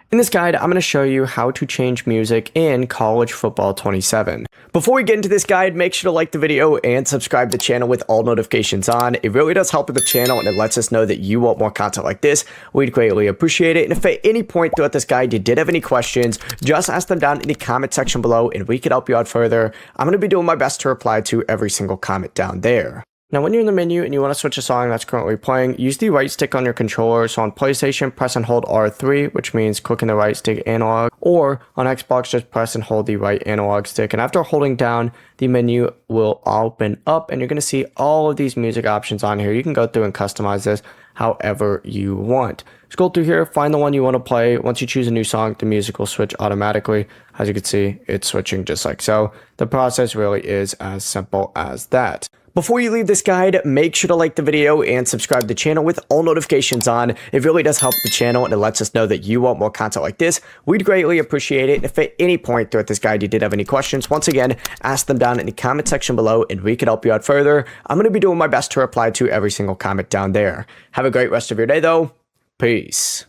In this guide, I'm going to show you how to change music in College Football 27. Before we get into this guide, make sure to like the video and subscribe to the channel with all notifications on. It really does help with the channel and it lets us know that you want more content like this. We'd greatly appreciate it. And if at any point throughout this guide you did have any questions, just ask them down in the comment section below and we could help you out further. I'm going to be doing my best to reply to every single comment down there. Now, when you're in the menu and you want to switch a song that's currently playing, use the right stick on your controller. So on PlayStation, press and hold R3, which means clicking the right stick analog, or on Xbox, just press and hold the right analog stick. And after holding down, the menu will open up and you're going to see all of these music options on here. You can go through and customize this however you want. Scroll through here, find the one you want to play. Once you choose a new song, the music will switch automatically. As you can see, it's switching just like so. The process really is as simple as that. Before you leave this guide, make sure to like the video and subscribe to the channel with all notifications on. It really does help the channel and it lets us know that you want more content like this. We'd greatly appreciate it. If at any point throughout this guide you did have any questions, once again, ask them down in the comment section below and we can help you out further. I'm going to be doing my best to reply to every single comment down there. Have a great rest of your day though. Peace.